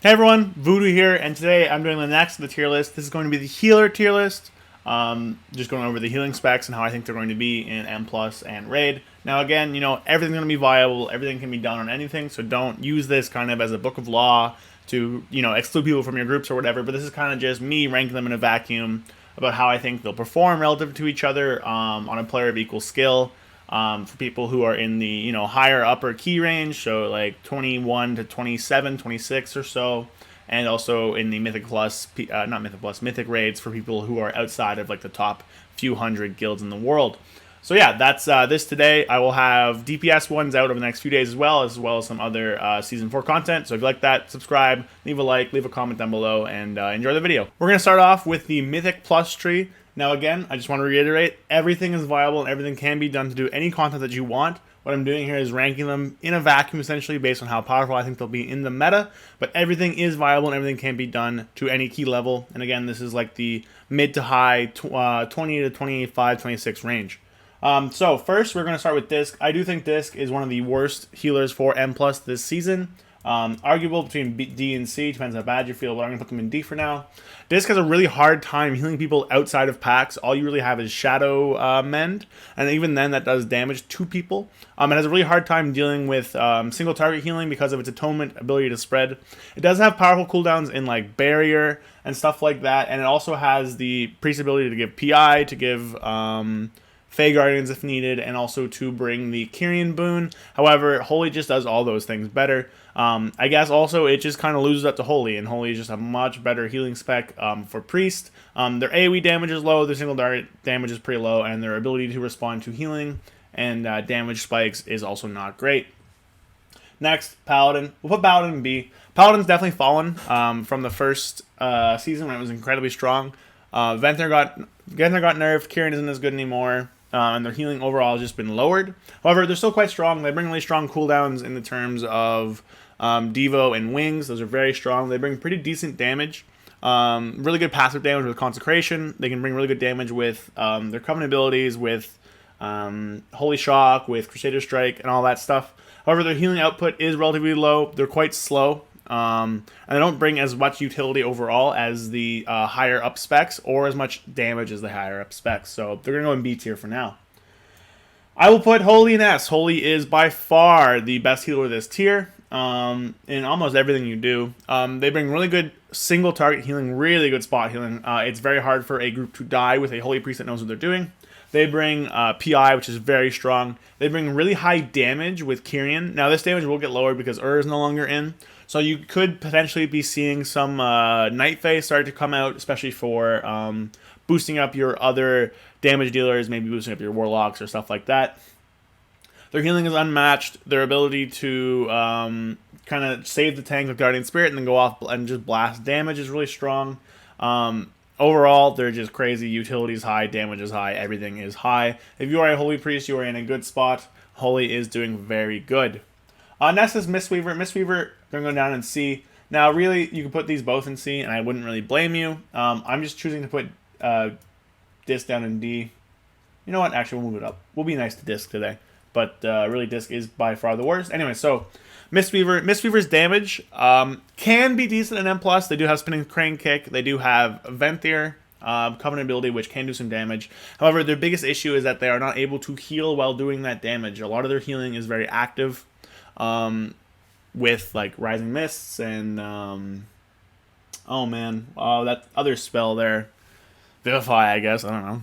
Hey everyone, Voodoo here, and today I'm doing the next of the tier list. This is going to be the healer tier list. Just going over the healing specs and how I think they're going to be in M Plus and Raid. Now again, everything's going to be viable, everything can be done on anything, so don't use this kind of as a book of law to, exclude people from your groups or whatever, but this is kind of just me ranking them in a vacuum about how I think they'll perform relative to each other on a player of equal skill. For people who are in the higher upper key range, so like 21 to 27, 26 or so, and also in the Mythic Plus, not Mythic Plus, Mythic Raids for people who are outside of like the top few hundred guilds in the world. So yeah, that's this today. I will have DPS ones out over the next few days as well as some other Season 4 content. So if you like that, subscribe, leave a like, leave a comment down below, and enjoy the video. We're going to start off with the Mythic Plus tree. Now again, I just want to reiterate, everything is viable and everything can be done to do any content that you want. What I'm doing here is ranking them in a vacuum essentially based on how powerful I think they'll be in the meta, but everything is viable and everything can be done to any key level. And again, this is like the mid to high 20 to 25, 26 range. So first, we're going to start with Disc. I do think Disc is one of the worst healers for M Plus this season. Arguable between D and C, depends how bad you feel, but I'm going to put them in D for now. Disc has a really hard time healing people outside of packs. All you really have is Shadow Mend, and even then that does damage to people. It has a really hard time dealing with single target healing because of its atonement ability to spread. It does have powerful cooldowns in like Barrier and stuff like that, and it also has the priest ability to give PI, to give Fey Guardians if needed, and also to bring the Kyrian boon. However, Holy just does all those things better. I guess also it just kind of loses up to Holy, and Holy is just a much better healing spec for Priest. Their AoE damage is low, their single target damage is pretty low, and their ability to respond to healing and damage spikes is also not great. Next, Paladin. We'll put Paladin in B. Paladin's definitely fallen from the first season when it was incredibly strong. Ventnor got nerfed, Kyrian isn't as good anymore. And their healing overall has just been lowered. However, they're still quite strong. They bring really strong cooldowns in the terms of Devo and Wings. Those are very strong. They bring pretty decent damage. Really good passive damage with Consecration. They can bring really good damage with their Covenant abilities, with Holy Shock, with Crusader Strike, and all that stuff. However, their healing output is relatively low. They're quite slow. And they don't bring as much utility overall as the higher up specs, or as much damage as the higher up specs. So they're going to go in B tier for now. I will put Holy in S. Holy is by far the best healer of this tier in almost everything you do. They bring really good single target healing, really good spot healing. It's very hard for a group to die with a Holy Priest that knows what they're doing. They bring PI, which is very strong. They bring really high damage with Kyrian. Now, this damage will get lowered because is no longer in. So you could potentially be seeing some Night Fae start to come out, especially for boosting up your other damage dealers, maybe boosting up your Warlocks or stuff like that. Their healing is unmatched. Their ability to kind of save the tank with Guardian Spirit and then go off and just blast damage is really strong. Overall, they're just crazy. Utility is high, damage is high, everything is high. If you are a Holy Priest, you are in a good spot. Holy is doing very good. Next is Mistweaver. Mistweaver, they're going down in C. Now, really, you can put these both in C, and I wouldn't really blame you. I'm just choosing to put Disc down in D. You know what? Actually, we'll move it up. We'll be nice to Disc today. But really, Disc is by far the worst. Anyway, so Mistweaver. Mistweaver's damage can be decent in M+. They do have Spinning Crane Kick. They do have Ventnor, Covenant ability, which can do some damage. However, their biggest issue is that they are not able to heal while doing that damage. A lot of their healing is very active. With like Rising Mists and oh man, that other spell there, Vivify, I guess, I don't know.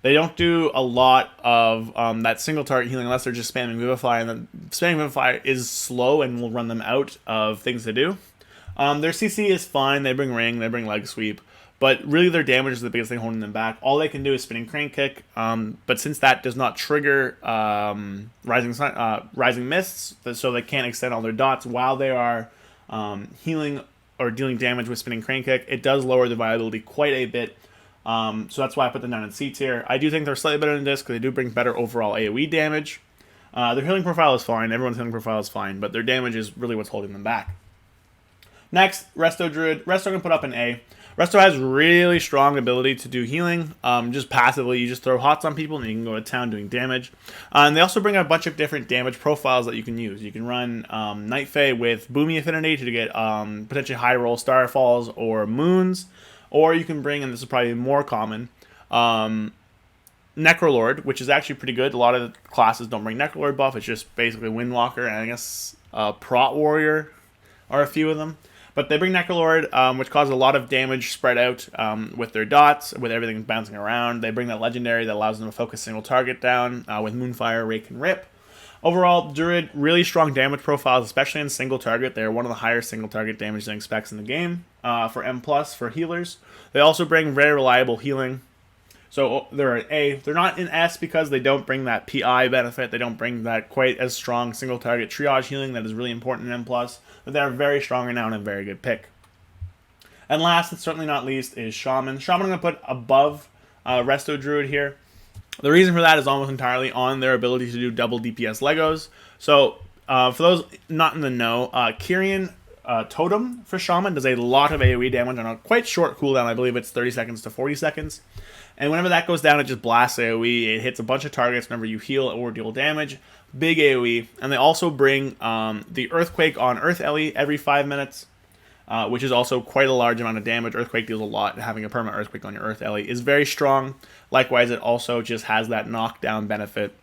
They don't do a lot of that single target healing unless they're just spamming Vivify, and then spamming Vivify is slow and will run them out of things to do. Their CC is fine. They bring Ring, they bring Leg Sweep, but really their damage is the biggest thing holding them back. All they can do is Spinning Crane Kick, but since that does not trigger Rising Mists, so they can't extend all their dots while they are healing or dealing damage with Spinning Crane Kick, it does lower the viability quite a bit. So that's why I put them down in C tier. I do think they're slightly better than Disc because they do bring better overall AoE damage. Their healing profile is fine. Everyone's healing profile is fine, but their damage is really what's holding them back. Next, Resto Druid. Resto I'm going to put up in A. Resto has really strong ability to do healing, just passively. You just throw hots on people and you can go to town doing damage. And they also bring a bunch of different damage profiles that you can use. You can run Night Fae with Boomy Affinity to get potentially high roll Starfalls or Moons. Or you can bring, and this is probably more common, Necrolord, which is actually pretty good. A lot of the classes don't bring Necrolord buff. It's just basically Windwalker and I guess Prot Warrior are a few of them. But they bring Necrolord, which causes a lot of damage spread out with their dots, with everything bouncing around. They bring that legendary that allows them to focus single target down with Moonfire, Rake, and Rip. Overall, Druid, really strong damage profiles, especially in single target. They're one of the higher single target damaging specs in the game for M+, for healers. They also bring very reliable healing. So they're an A. They're not in S because they don't bring that PI benefit. They don't bring that quite as strong single target triage healing that is really important in M+. But they're very strong right now and a very good pick. And last, and certainly not least, is Shaman. Shaman I'm going to put above Resto Druid here. The reason for that is almost entirely on their ability to do double DPS Legos. So for those not in the know, Kyrian Totem for Shaman does a lot of AoE damage on a quite short cooldown. I believe it's 30 seconds to 40 seconds. And whenever that goes down, it just blasts AoE. It hits a bunch of targets whenever you heal or deal damage. Big AoE. And they also bring the Earthquake on Earth Ellie every 5 minutes, which is also quite a large amount of damage. Earthquake deals a lot. Having a permanent Earthquake on your Earth Ellie is very strong. Likewise, it also just has that knockdown benefit,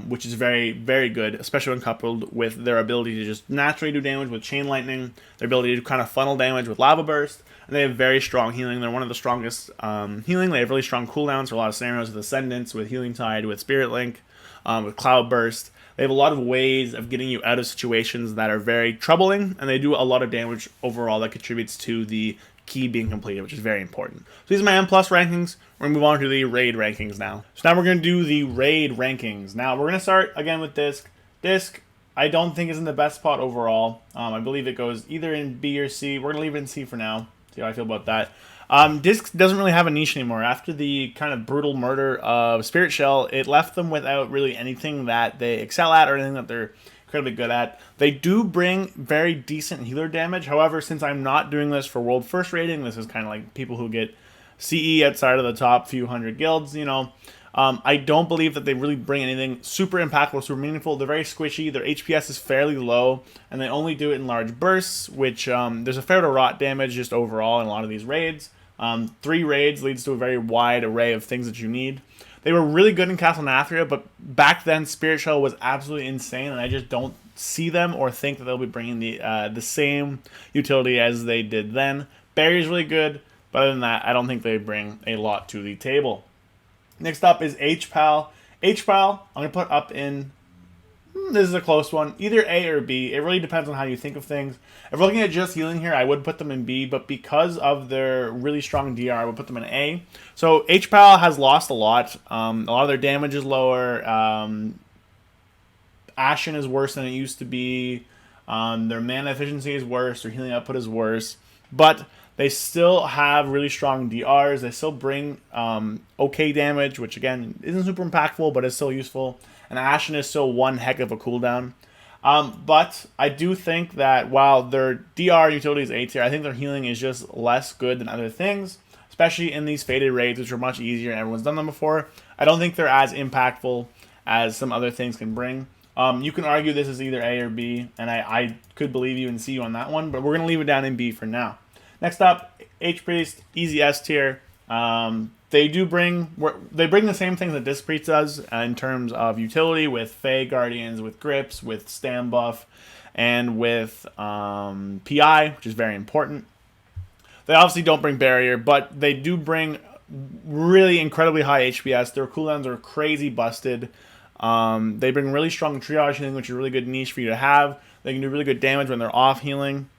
which is very, very good, especially when coupled with their ability to just naturally do damage with Chain Lightning, their ability to kind of funnel damage with Lava Burst, and they have very strong healing. They're one of the strongest healing. They have really strong cooldowns for a lot of scenarios with Ascendance, with Healing Tide, with Spirit Link, with Cloud Burst. They have a lot of ways of getting you out of situations that are very troubling, and they do a lot of damage overall that contributes to the key being completed, which is very important. So these are my M+ rankings. We're going to move on to the Raid rankings now. So now we're going to do the Raid rankings. Now we're going to start again with Disc. Disc, I don't think is in the best spot overall. I believe it goes either in B or C. We're going to leave it in C for now. See how I feel about that. Disc doesn't really have a niche anymore. After the kind of brutal murder of Spirit Shell, it left them without really anything that they excel at or anything that they're incredibly good at. They do bring very decent healer damage. However, since I'm not doing this for world first rating, this is kind of like people who get CE outside of the top few hundred guilds, you know. I don't believe that they really bring anything super impactful, super meaningful. They're very squishy. Their HPS is fairly low, and they only do it in large bursts, which there's a fair bit of rot damage just overall in a lot of these raids. 3 raids leads to a very wide array of things that you need. They were really good in Castle Nathria, but back then Spirit Shell was absolutely insane, and I just don't see them or think that they'll be bringing the same utility as they did then. Barry's really good, but other than that, I don't think they bring a lot to the table. Next up is HPAL. HPAL, I'm going to put up in, this is a close one, either A or B. It really depends on how you think of things. If we're looking at just healing here, I would put them in B, but because of their really strong DR, I would put them in A. So HPAL has lost a lot. A lot of their damage is lower. Ashen is worse than it used to be. Their mana efficiency is worse. Their healing output is worse. But they still have really strong DRs. They still bring okay damage, which again isn't super impactful, but is still useful. And Ashen is still one heck of a cooldown. But I do think that while their DR utility is A tier, I think their healing is just less good than other things, especially in these faded raids, which are much easier and everyone's done them before. I don't think they're as impactful as some other things can bring. You can argue this is either A or B, and I could believe you and see you on that one, but we're going to leave it down in B for now. Next up, H-Priest, easy S tier. They bring the same things that Disc Priest does in terms of utility with Fae Guardians, with Grips, with Stam Buff, and with PI, which is very important. They obviously don't bring Barrier, but they do bring really incredibly high HPS. Their cooldowns are crazy busted. They bring really strong triage healing, which is a really good niche for you to have. They can do really good damage when they're off healing.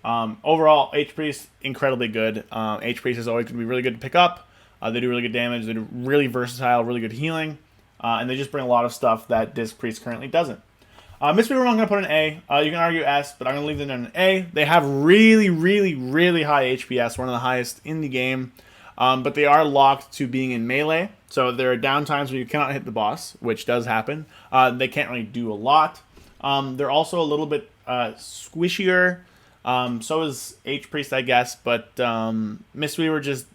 Overall, H-Priest, incredibly good. H-Priest is always going to be really good to pick up. They do really good damage. They do really versatile, really good healing. And they just bring a lot of stuff that Disc Priest currently doesn't. Mistweaver I'm going to put an A. You can argue S, but I'm going to leave them in an A. They have really, really, really high HPS, one of the highest in the game. But they are locked to being in melee. So there are downtimes where you cannot hit the boss, which does happen. They can't really do a lot. They're also a little bit squishier. So is H-Priest, I guess, but Mistweaver just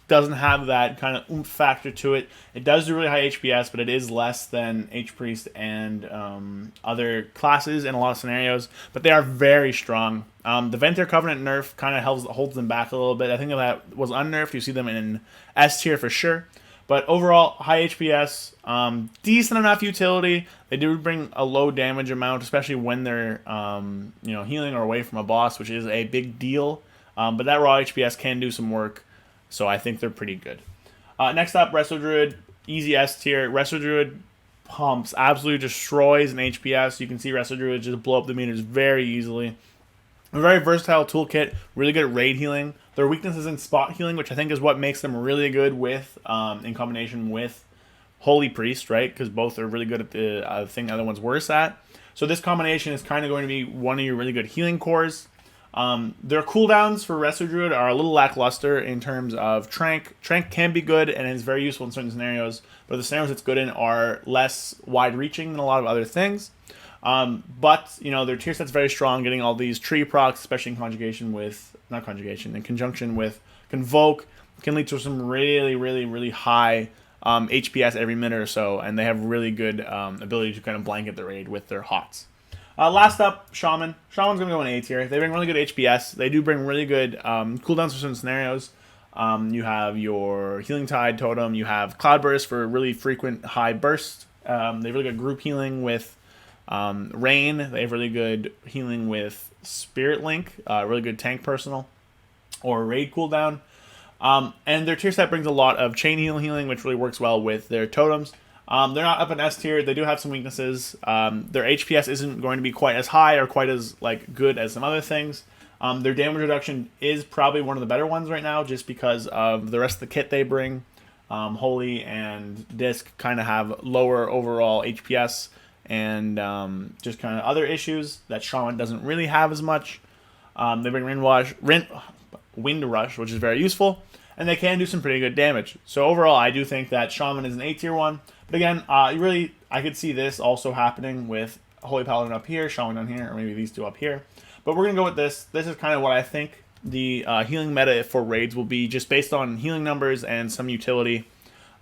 doesn't have that kind of oomph factor to it. It does do really high HPS, but it is less than H-Priest and other classes in a lot of scenarios, but they are very strong. The Venter Covenant nerf kind of holds them back a little bit. I think if that was unnerfed, you see them in S tier for sure. But overall, high HPS, decent enough utility. They do bring a low damage amount, especially when they're healing or away from a boss, which is a big deal. But that raw HPS can do some work, so I think they're pretty good. Next up, Resto Druid, easy S tier. Resto Druid pumps, absolutely destroys in HPS. You can see Resto Druid just blow up the meters very easily. A very versatile toolkit, really good at raid healing. Their weakness is in spot healing, which I think is what makes them really good with, in combination with Holy Priest, right? Because both are really good at the thing the other one's worse at. So this combination is kind of going to be one of your really good healing cores. Their cooldowns for Resto Druid are a little lackluster in terms of Trank. Trank can be good and is very useful in certain scenarios, but the scenarios it's good in are less wide-reaching than a lot of other things. But, their tier set's very strong, getting all these tree procs, especially in in conjunction with Convoke, can lead to some really, really, really high HPS every minute or so, and they have really good ability to kind of blanket the raid with their HOTS. Last up, Shaman. Shaman's going to go in A tier. They bring really good HPS. They do bring really good cooldowns for certain scenarios. You have your Healing Tide totem. You have Cloudburst for really frequent high burst. They have really good group healing with Rain. They have really good healing with Spirit Link, really good tank personal or raid cooldown. And their tier set brings a lot of chain healing, which really works well with their totems. They're not up in S tier. They do have some weaknesses. Their HPS isn't going to be quite as high or quite as good as some other things. Their damage reduction is probably one of the better ones right now, just because of the rest of the kit they bring. Holy and Disc kind of have lower overall HPS and just kind of other issues that Shaman doesn't really have as much. They bring Wind Rush, which is very useful, and they can do some pretty good damage. So overall, I do think that Shaman is an A tier one. But again, I could see this also happening with Holy Paladin up here, Shaman down here, or maybe these two up here. But we're going to go with this. This is kind of what I think the healing meta for raids will be, just based on healing numbers and some utility.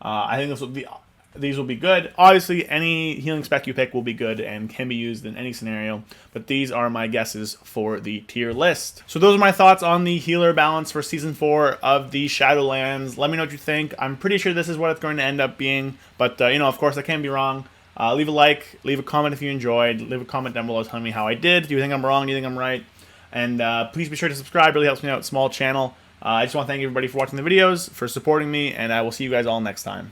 I think these will be good. Obviously, any healing spec you pick will be good and can be used in any scenario, but these are my guesses for the tier list. So those are my thoughts on the healer balance for Season 4 of the Shadowlands. Let me know what you think. I'm pretty sure this is what it's going to end up being, but, of course, I can be wrong. Leave a like, leave a comment if you enjoyed, leave a comment down below telling me how I did. Do you think I'm wrong? Do you think I'm right? And please be sure to subscribe. It really helps me out. Small channel. I just want to thank everybody for watching the videos, for supporting me, and I will see you guys all next time.